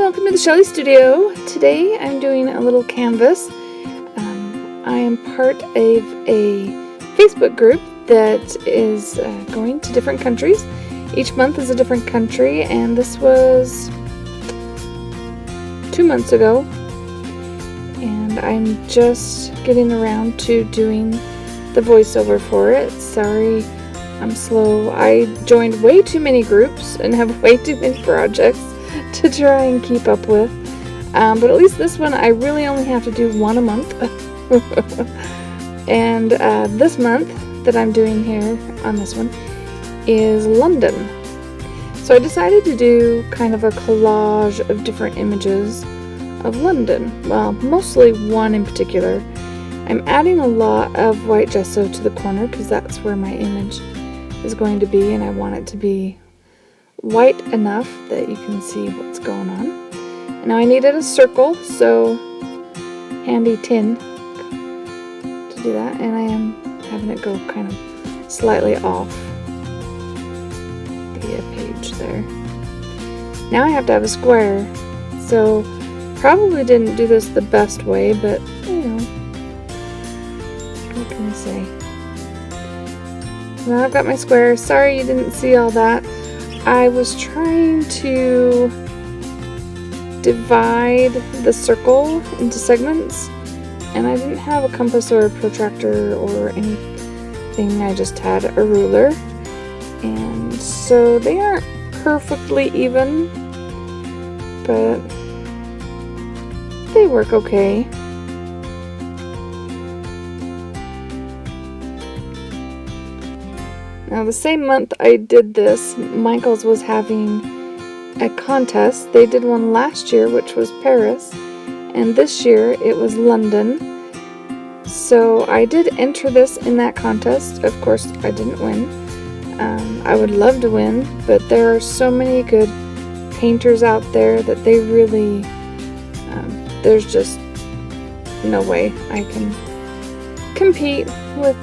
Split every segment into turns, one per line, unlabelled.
welcome to the Shelley Studio. Today I'm doing a little canvas. I am part of a Facebook group that is going to different countries. Each month is a different country, and this was 2 months ago. And I'm just getting around to doing the voiceover for it. Sorry, I'm slow. I joined way too many groups and have way too many projects to try and keep up with. But at least this one I really only have to do one a month. And this month that I'm doing here on this one is London. So I decided to do kind of a collage of different images of London. Well, mostly one in particular. I'm adding a lot of white gesso to the corner because that's where my image is going to be, and I want it to be white enough that you can see what's going on. Now I needed a circle, so handy tin to do that, and I am having it go kind of slightly off the page there. Now I have to have a square, so probably didn't do this the best way, but you know, what can I say? Now I've got my square. Sorry you didn't see all that. I was trying to divide the circle into segments, and I didn't have a compass or a protractor or anything. I just had a ruler, and so they aren't perfectly even, but they work okay. Now the same month I did this, Michaels was having a contest. They did one last year, which was Paris, and this year it was London. So I did enter this in that contest. Of course, I didn't win. I would love to win, but there are so many good painters out there that they really, there's just no way I can compete with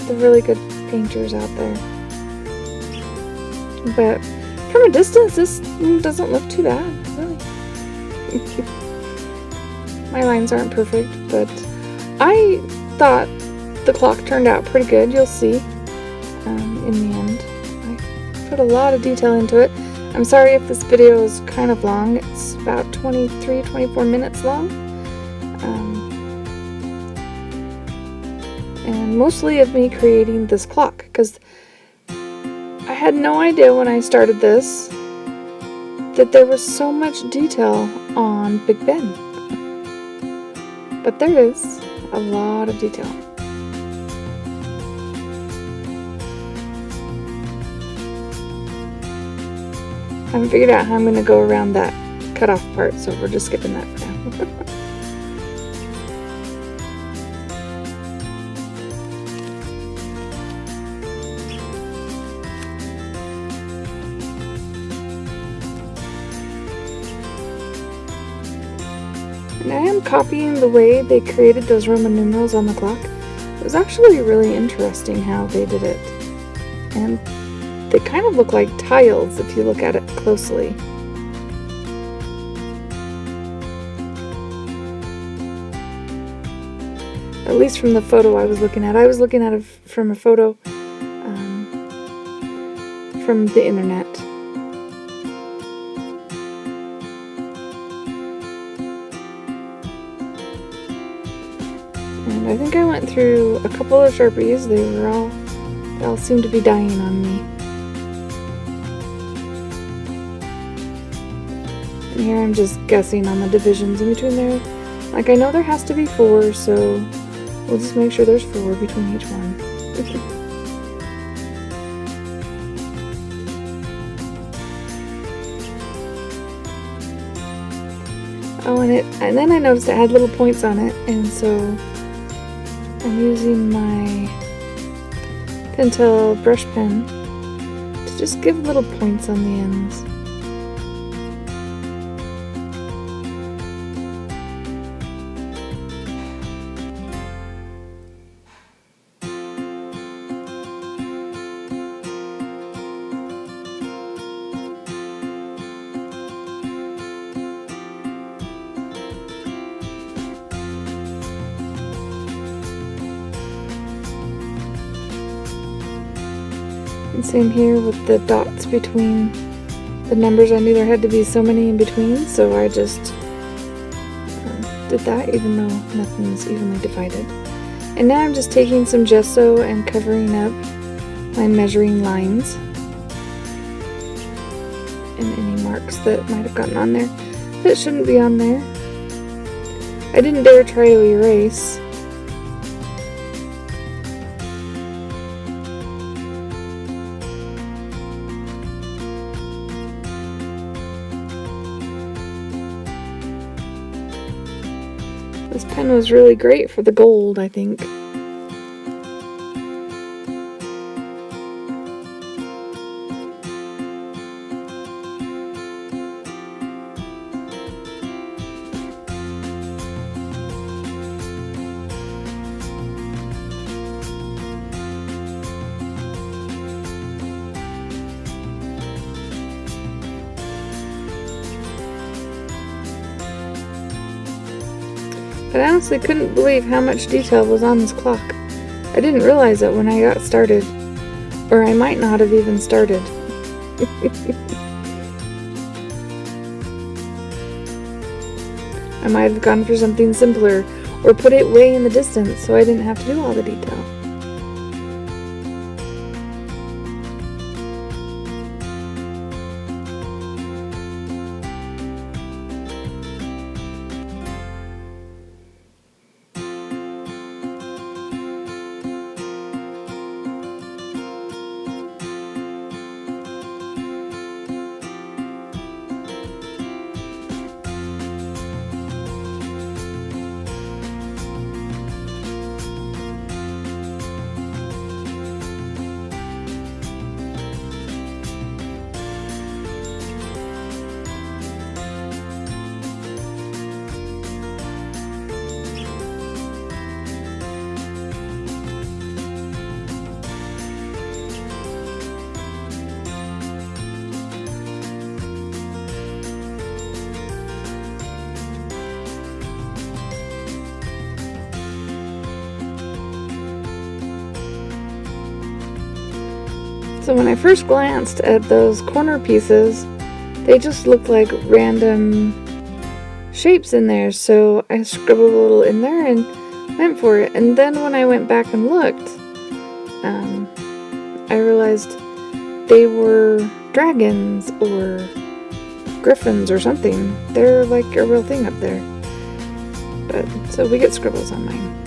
the really good painters out there. But from a distance, this doesn't look too bad, really. My lines aren't perfect, but I thought the clock turned out pretty good. You'll see in the end. I put a lot of detail into it. I'm sorry if this video is kind of long. It's about 24 minutes long. And mostly of me creating this clock, because I had no idea when I started this that there was so much detail on Big Ben. But there is a lot of detail. I haven't figured out how I'm going to go around that cutoff part, so we're just skipping that for now. And I am copying the way they created those Roman numerals on the clock. It was actually really interesting how they did it. And they kind of look like tiles if you look at it closely. At least from the photo I was looking at. I was looking at it from a photo from the internet. And I think I went through a couple of Sharpies. They all seemed to be dying on me. And here I'm just guessing on the divisions in between there. Like, I know there has to be 4, so we'll just make sure there's 4 between each one. Oh, and then I noticed it had little points on it, and so I'm using my Pentel brush pen to just give little points on the ends. And same here with the dots between the numbers. I knew there had to be so many in between, so I just did that, even though nothing's evenly divided. And now I'm just taking some gesso and covering up my measuring lines and any marks that might have gotten on there that shouldn't be on there. I didn't dare try to erase. This pen was really great for the gold, I think. But I honestly couldn't believe how much detail was on this clock. I didn't realize it when I got started. Or I might not have even started. I might have gone for something simpler, or put it way in the distance so I didn't have to do all the detail. So when I first glanced at those corner pieces, they just looked like random shapes in there, so I scribbled a little in there and went for it. And then when I went back and looked, I realized they were dragons or griffins or something. They're like a real thing up there. But so we get scribbles on mine.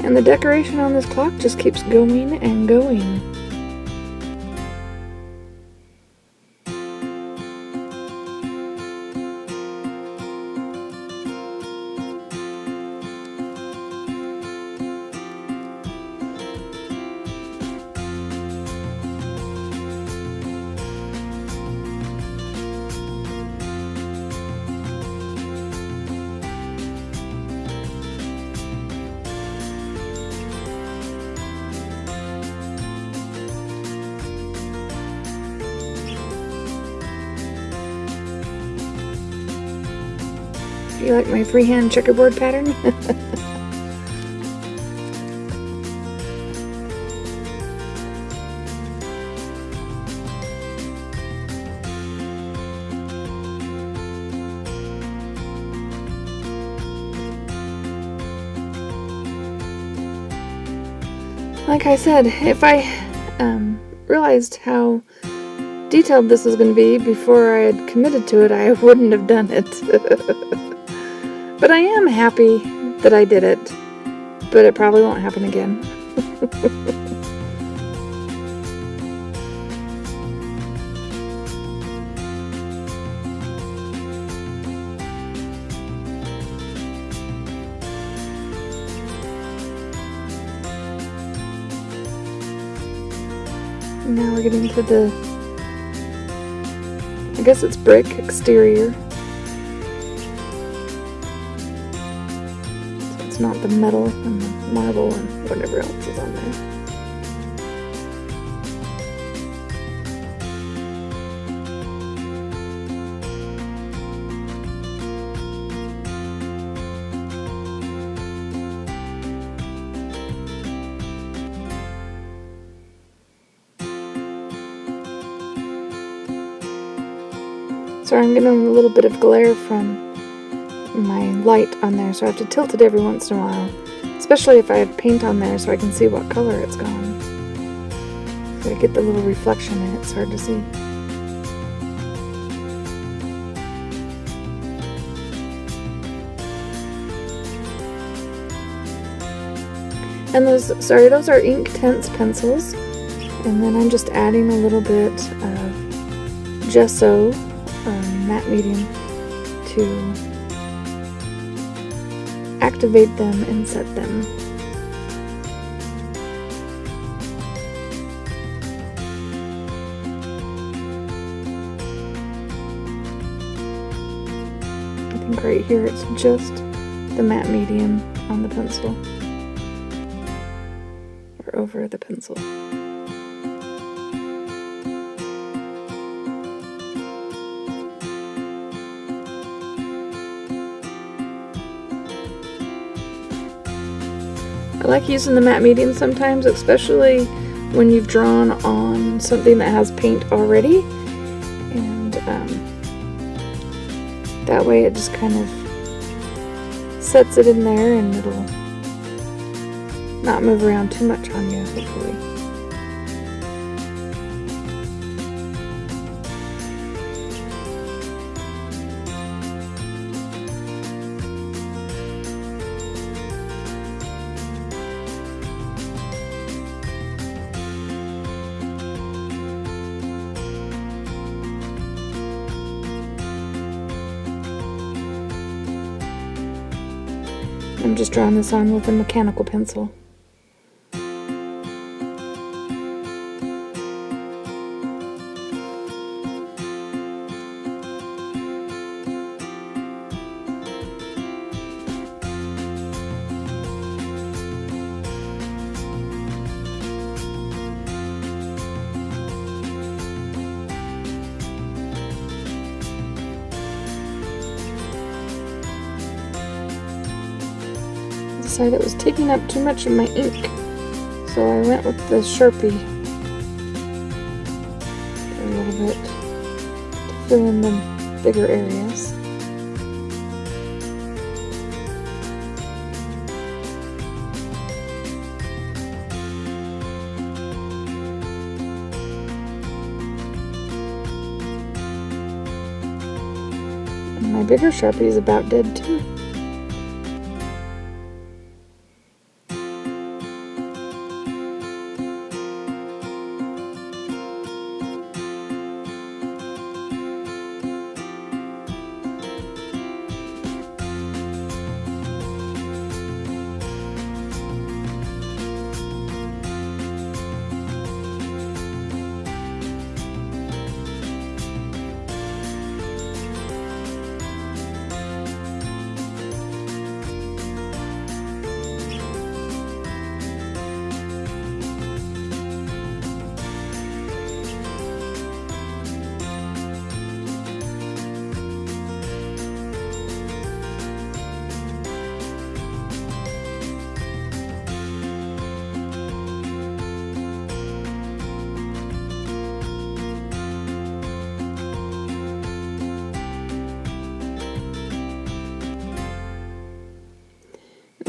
And the decoration on this clock just keeps going and going. You like my freehand checkerboard pattern? Like I said, if I realized how detailed this was going to be before I had committed to it, I wouldn't have done it. But I am happy that I did it, but it probably won't happen again. Now we're getting to the, I guess it's brick exterior. So it's not the metal and the marble and whatever else is on there. So I'm getting a little bit of glare from my light on there, so I have to tilt it every once in a while, especially if I have paint on there so I can see what color it's gone. So I get the little reflection and it's hard to see. And those are Inktense pencils, and then I'm just adding a little bit of gesso, matte medium, to activate them and set them. I think right here it's just the matte medium on the pencil, or over the pencil. I like using the matte medium sometimes, especially when you've drawn on something that has paint already, and that way it just kind of sets it in there and it'll not move around too much on you, hopefully. I'm just drawing this on with a mechanical pencil. Decided it was taking up too much of my ink, so I went with the Sharpie for a little bit to fill in the bigger areas. And my bigger Sharpie is about dead too.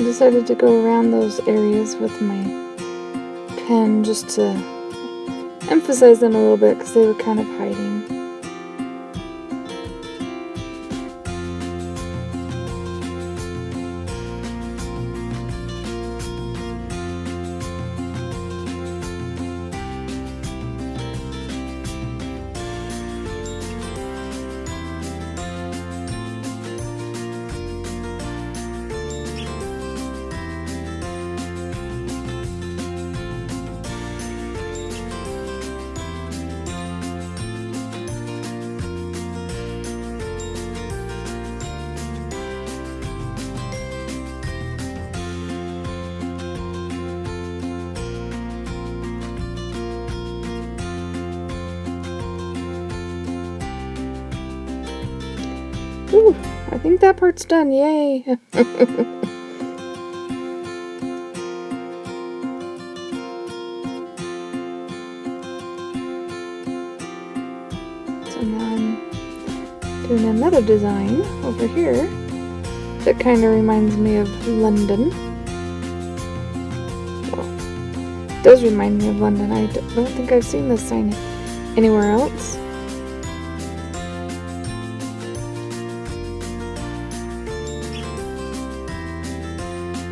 I decided to go around those areas with my pen just to emphasize them a little bit because they were kind of hiding. Ooh, I think that part's done. Yay! So now I'm doing another design over here that kind of reminds me of London. Well, it does remind me of London. I don't think I've seen this sign anywhere else.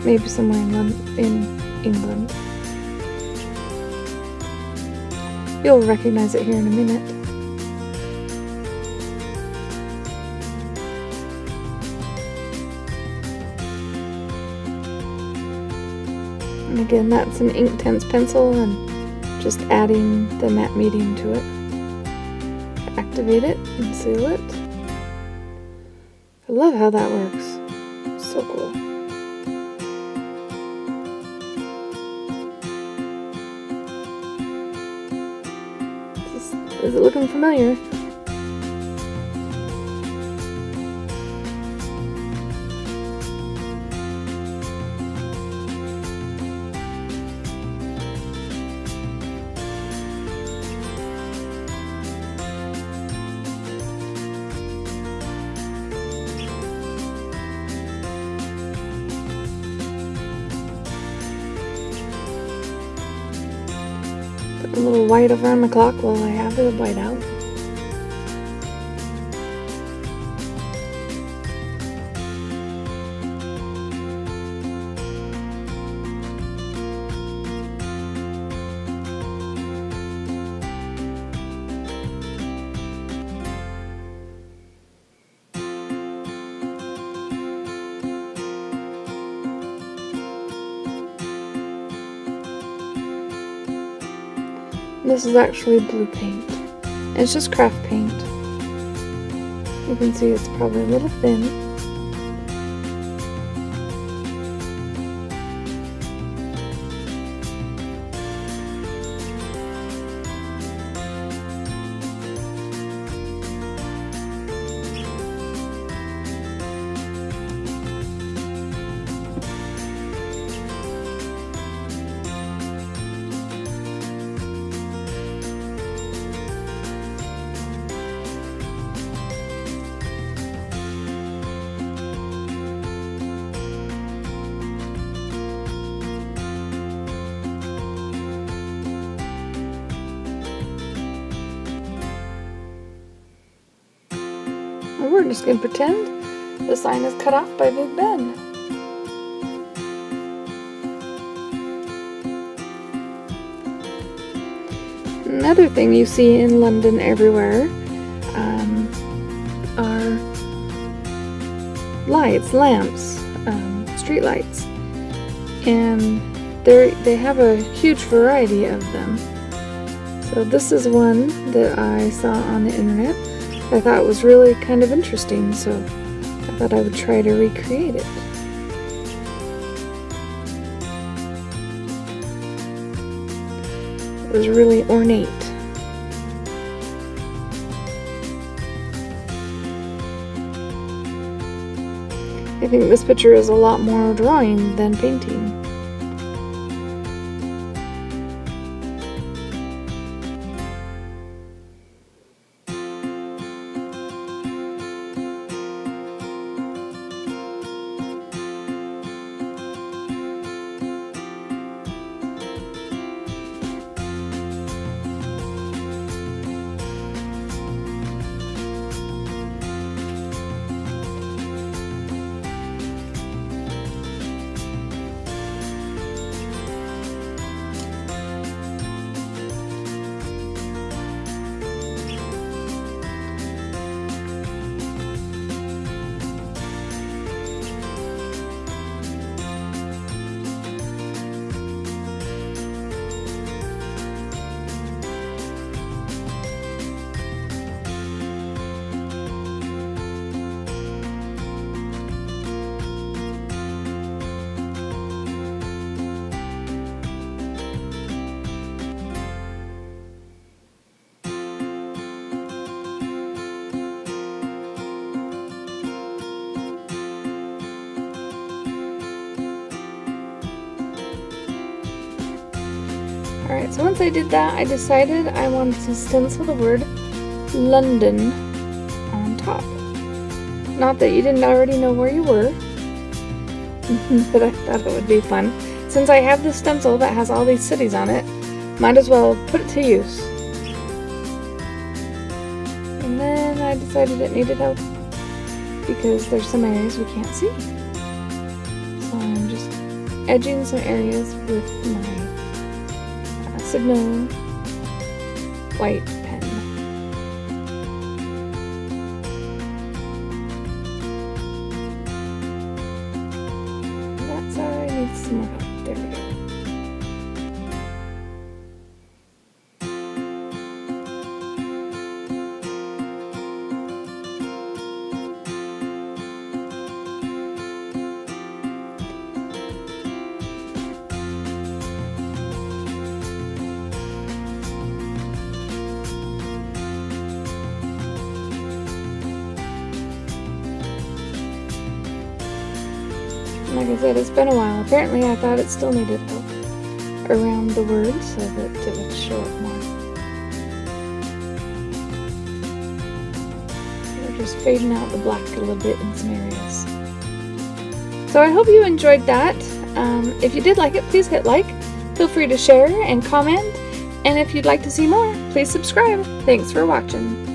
Maybe somewhere in England. You'll recognize it here in a minute. And again, that's an Inktense pencil and just adding the matte medium to it. Activate it and seal it. I love how that works. So cool. Is it looking familiar? Put a little white over on my clock while I have the white out. This is actually blue paint. It's just craft paint. You can see it's probably a little thin. And we're just going to pretend the sign is cut off by Big Ben. Another thing you see in London everywhere are lights, lamps, street lights. And they have a huge variety of them. So this is one that I saw on the internet. I thought was really kind of interesting, so I thought I would try to recreate it. It was really ornate. I think this picture is a lot more drawing than painting. Alright, so once I did that, I decided I wanted to stencil the word London on top. Not that you didn't already know where you were, but I thought it would be fun. Since I have this stencil that has all these cities on it, might as well put it to use. And then I decided it needed help because there's some areas we can't see. So I'm just edging some areas with my Signal white pen. That side needs some more help. There we go. Like I said, it's been a while. Apparently I thought it still needed help around the word so that it would show up more. We're just fading out the black a little bit in some areas. So I hope you enjoyed that. If you did like it, please hit like. Feel free to share and comment. And if you'd like to see more, please subscribe. Thanks for watching.